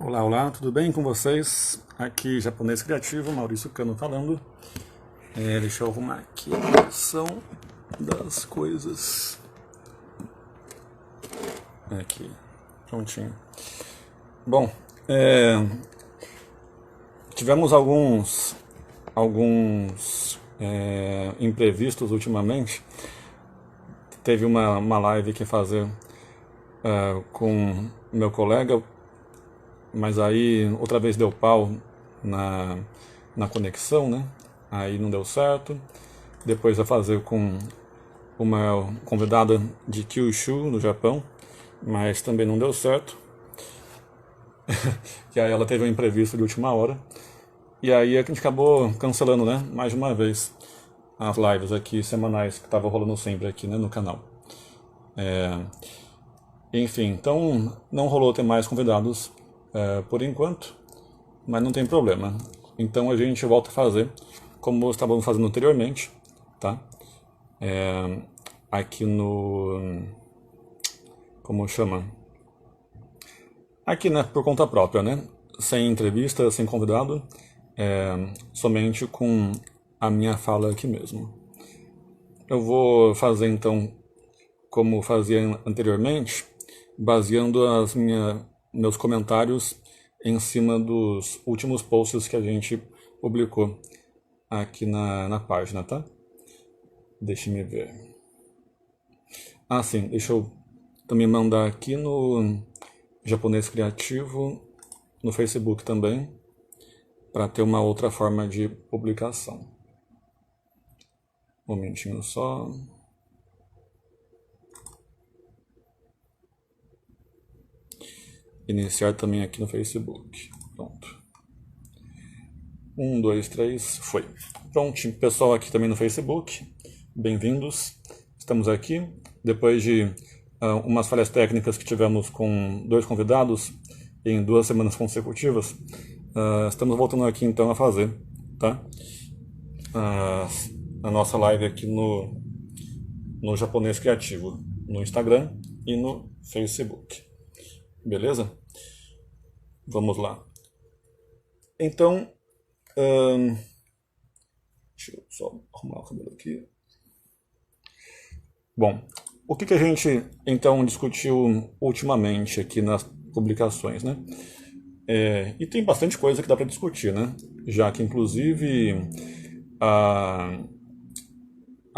Olá, olá, tudo bem com vocês? Aqui, Japonês Criativo, Maurício Cano falando. Deixa eu arrumar aqui a posição das coisas. Aqui, prontinho. Bom, tivemos alguns imprevistos ultimamente. Teve uma live que fazer com meu colega, mas aí outra vez deu pau na conexão, né? Aí não deu certo. Depois vai fazer com uma convidada de Kyushu, no Japão, mas também não deu certo. E aí ela teve um imprevisto de última hora. E aí a gente acabou cancelando, né? Mais de uma vez as lives aqui semanais que estavam rolando sempre aqui, né, no canal. Enfim, então não rolou ter mais convidados por enquanto, mas não tem problema. Então a gente volta a fazer como estávamos fazendo anteriormente, tá? Aqui no... como chama? Aqui, né, por conta própria, né? Sem entrevista, sem convidado, somente com a minha fala aqui mesmo. Eu vou fazer então como fazia anteriormente, baseando meus comentários em cima dos últimos posts que a gente publicou aqui na página, tá? Deixa me ver. Ah, sim, deixa eu também mandar aqui no Japonês Criativo, no Facebook também, para ter uma outra forma de publicação. Um momentinho só. Iniciar também aqui no Facebook. Pronto. 1, 2, 3, foi. Pronto, pessoal aqui também no Facebook, bem-vindos. Estamos aqui, depois de umas falhas técnicas que tivemos com 2 convidados em 2 semanas consecutivas, estamos voltando aqui então a fazer, tá? A nossa live aqui no Japonês Criativo, no Instagram e no Facebook. Beleza? Vamos lá. Então, deixa eu só arrumar o cabelo aqui. Bom, o que a gente então discutiu ultimamente aqui nas publicações, né? E tem bastante coisa que dá para discutir, né? Já que inclusive a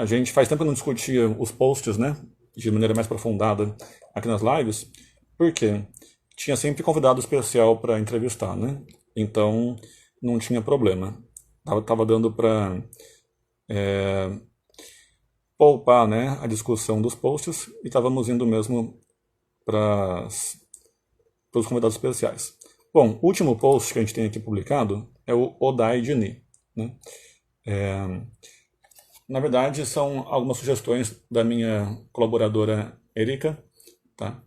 gente faz tempo que não discutia os posts, né? De maneira mais aprofundada aqui nas lives, porque tinha sempre convidado especial para entrevistar, né? Então não tinha problema. Tava dando para poupar, né, a discussão dos posts e estávamos indo mesmo para os convidados especiais. Bom, o último post que a gente tem aqui publicado é o Odai de Ni, né? Na verdade, são algumas sugestões da minha colaboradora Erika, tá?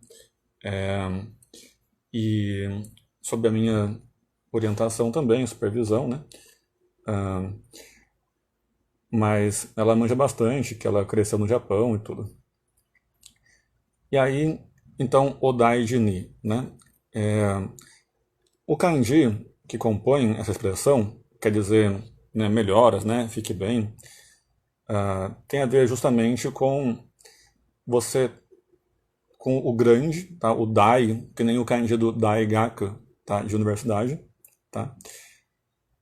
E sobre a minha orientação também, supervisão, né? Mas ela manja bastante, que ela cresceu no Japão e tudo. E aí, então, Odai de Ni, né? O kanji que compõe essa expressão, quer dizer, né, melhoras, né? Fique bem, tem a ver justamente com você, com o grande, tá? O Dai, que nem o kanji do Daigaku, tá? De universidade, tá?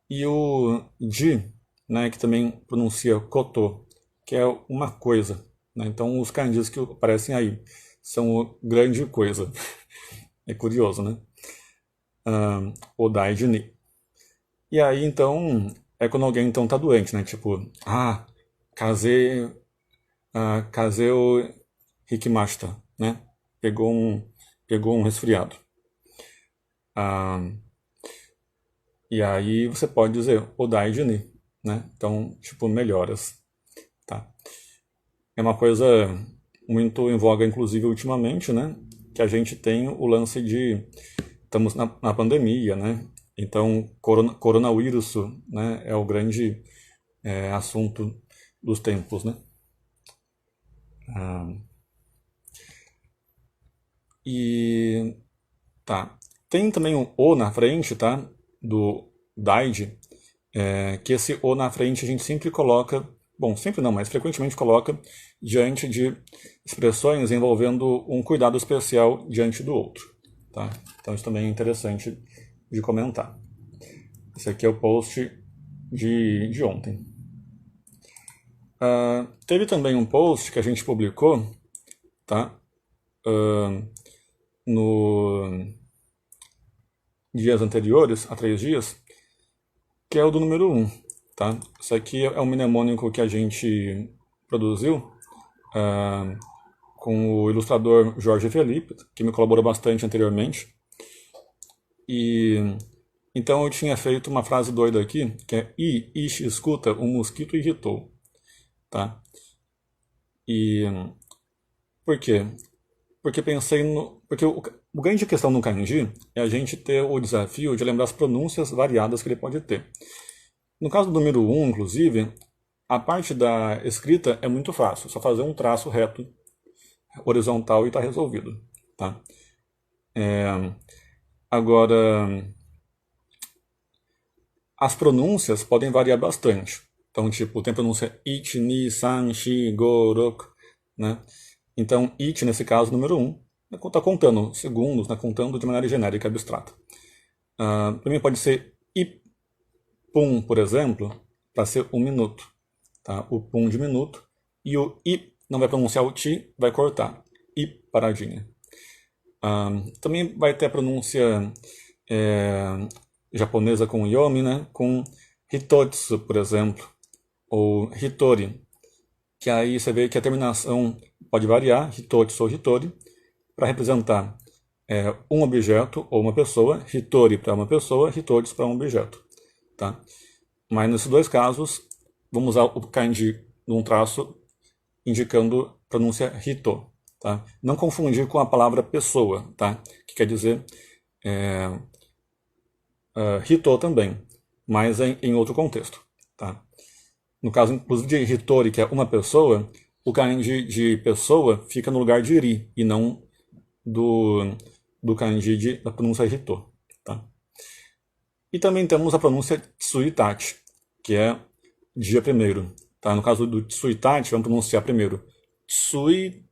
E o Ji, né, que também pronuncia koto, que é uma coisa, né? Então os kanjis que aparecem aí são o grande coisa. É curioso, né? Odai de Ni. E aí então é quando alguém então tá doente, né? Tipo, kaze, kazeo hikimashita, né? Pegou um resfriado. E aí você pode dizer Odai de Ni, né? Então, tipo, melhoras, tá? É uma coisa muito em voga, inclusive, ultimamente, né? Que a gente tem o lance de... Estamos na pandemia, né? Então, coronavírus, né? É o grande assunto dos tempos, né? E... Tá. Tem também um O na frente, tá? Do Daiji, que esse O na frente a gente sempre coloca, bom, sempre não, mas frequentemente coloca diante de expressões envolvendo um cuidado especial diante do outro, tá? Então isso também é interessante de comentar. Esse aqui é o post de ontem. Teve também um post que a gente publicou, tá? No dias anteriores, há 3 dias, que é o do número 1, tá? Isso aqui é um mnemônico que a gente produziu com o ilustrador Jorge Felipe, que me colaborou bastante anteriormente. E então eu tinha feito uma frase doida aqui, que é Ishi, escuta, um mosquito irritou, tá? E por quê? Porque pensei no. Porque o grande questão no kanji é a gente ter o desafio de lembrar as pronúncias variadas que ele pode ter. No caso do número 1, inclusive, a parte da escrita é muito fácil, só fazer um traço reto, horizontal e está resolvido. Tá? Agora, as pronúncias podem variar bastante. Então, tipo, tem pronúncia ichi, ni, san, shi, go, roku, né? Então, it, nesse caso, número 1, está contando segundos, né? Contando de maneira genérica, abstrata. Também pode ser ipum, por exemplo, para ser 1 minuto. Tá? O pum de minuto. E o i não vai pronunciar o ti, vai cortar. I paradinha. Também vai ter a pronúncia japonesa com yomi, né? Com hitotsu, por exemplo. Ou hitori. Que aí você vê que a terminação pode variar, hitotsu ou hitori, para representar um objeto ou uma pessoa, hitori para uma pessoa, hitotsu para um objeto. Tá? Mas nesses 2 casos, vamos usar o kanji num traço indicando pronúncia hito. Tá? Não confundir com a palavra pessoa, tá? Que quer dizer hito também, mas em outro contexto. Tá? No caso, inclusive, de hitori, que é uma pessoa, o kanji de pessoa fica no lugar de ri, e não do kanji da pronúncia hito. Tá? E também temos a pronúncia tsuitachi, que é dia primeiro. Tá? No caso do tsuitachi, vamos pronunciar primeiro tsui,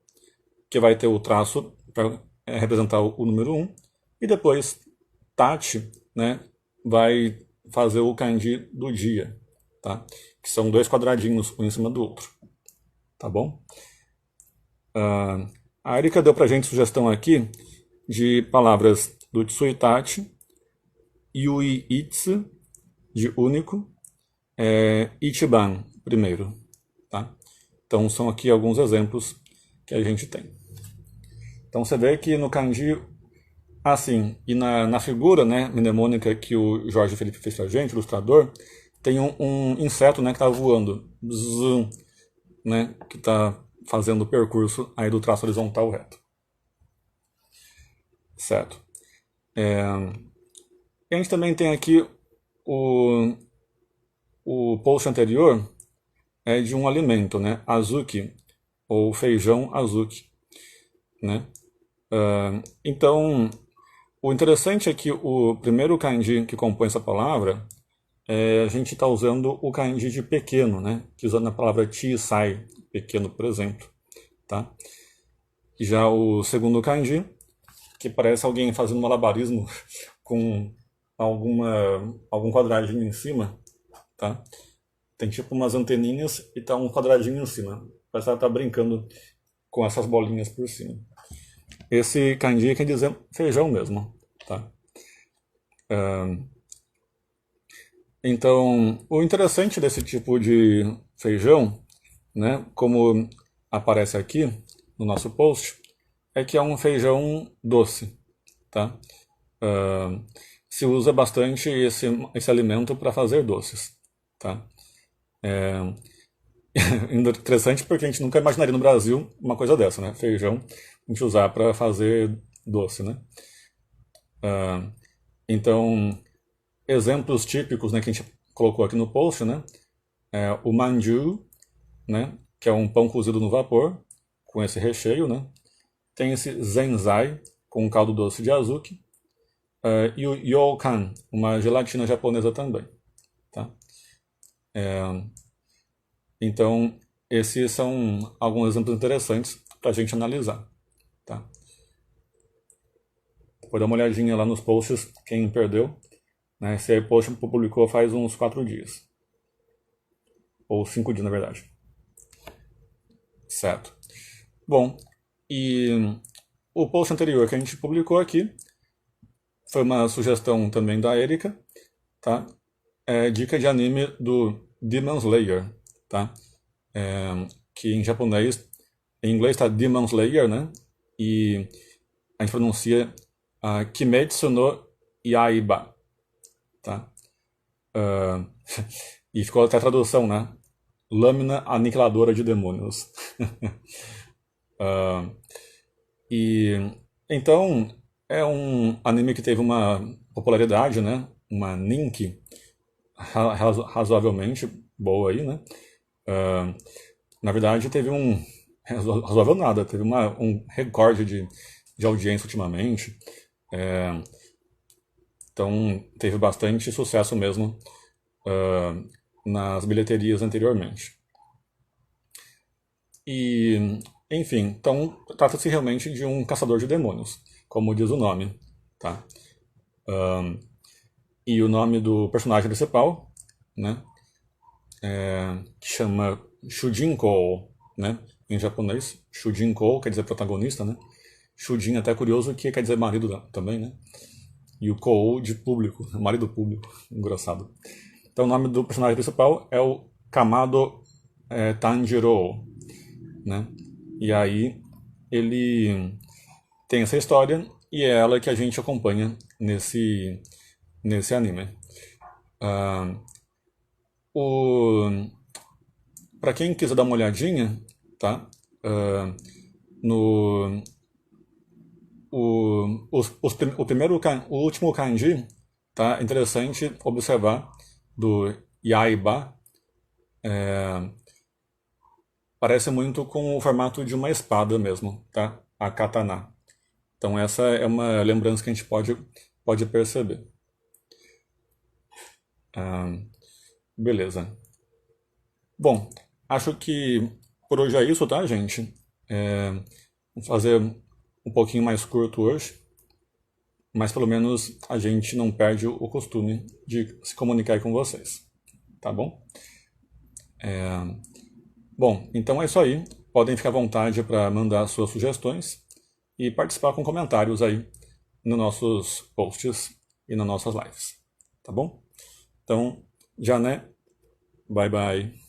que vai ter o traço para representar o número 1, e depois tachi, né, vai fazer o kanji do dia, tá? Que são 2 quadradinhos, um em cima do outro. Tá bom? A Erika deu pra gente sugestão aqui de palavras do tsuitachi, yui itsu, de único, ichiban, primeiro. Tá? Então são aqui alguns exemplos que a gente tem. Então você vê que no kanji, assim, e na figura, né, mnemônica que o Jorge Felipe fez pra gente, ilustrador, tem um inseto, né, que está voando, zum, né, que está fazendo o percurso aí do traço horizontal reto. Certo. E a gente também tem aqui o post anterior é de um alimento, né, azuki, ou feijão azuki, né. Então, o interessante é que o primeiro kanji que compõe essa palavra, a gente está usando o kanji de pequeno, né? Que usando a palavra chisai, pequeno, por exemplo. Tá? Já o segundo kanji, que parece alguém fazendo malabarismo com algum quadradinho em cima. Tá? Tem tipo umas anteninhas e tá um quadradinho em cima. Parece que ela tá brincando com essas bolinhas por cima. Esse kanji quer dizer feijão mesmo. Tá? Então, o interessante desse tipo de feijão, né, como aparece aqui no nosso post, é que é um feijão doce. Tá? Se usa bastante esse alimento para fazer doces. Tá? Interessante porque a gente nunca imaginaria no Brasil uma coisa dessa, né? Feijão a gente usar para fazer doce, né? Então, exemplos típicos, né, que a gente colocou aqui no post, né? O manju, né, que é um pão cozido no vapor, com esse recheio, né? Tem esse zenzai, com um caldo doce de azuki. e o Yokan, uma gelatina japonesa também. Tá? Então, esses são alguns exemplos interessantes para a gente analisar. Tá? Vou dar uma olhadinha lá nos posts, quem perdeu. Né? Esse post publicou faz uns 4 dias. Ou 5 dias, na verdade. Certo. Bom, e o post anterior que a gente publicou aqui foi uma sugestão também da Erika, tá? Dica de anime do Demon Slayer, tá? Que em japonês, em inglês tá Demon Slayer, né? E a gente pronuncia Kimetsu no Yaiba, tá? E ficou até a tradução, né? Lâmina aniquiladora de demônios. E então é um anime que teve uma popularidade, né? Uma Ninki razoavelmente boa aí, né? Na verdade teve um razoável nada, teve um recorde de audiência ultimamente. Então teve bastante sucesso mesmo nas bilheterias anteriormente. E, enfim, então trata-se realmente de um caçador de demônios, como diz o nome, tá? E o nome do personagem principal, né, que chama Shujinko, né, em japonês. Shujinko quer dizer protagonista, né? Shujin até curioso que quer dizer marido também, né? E o Kou de público, marido público, engraçado. Então o nome do personagem principal é o Kamado Tanjiro, né? E aí ele tem essa história e é ela que a gente acompanha nesse anime. Para quem quiser dar uma olhadinha, tá? No o primeiro o último kanji, tá? É interessante observar do Yaiba. Parece muito com o formato de uma espada mesmo, tá? A katana. Então essa é uma lembrança que a gente pode perceber. Beleza. Bom, acho que por hoje é isso, tá, gente? Vamos fazer um pouquinho mais curto hoje, mas pelo menos a gente não perde o costume de se comunicar com vocês, tá bom? Bom, então é isso aí. Podem ficar à vontade para mandar suas sugestões e participar com comentários aí nos nossos posts e nas nossas lives, tá bom? Então, já né? Bye bye.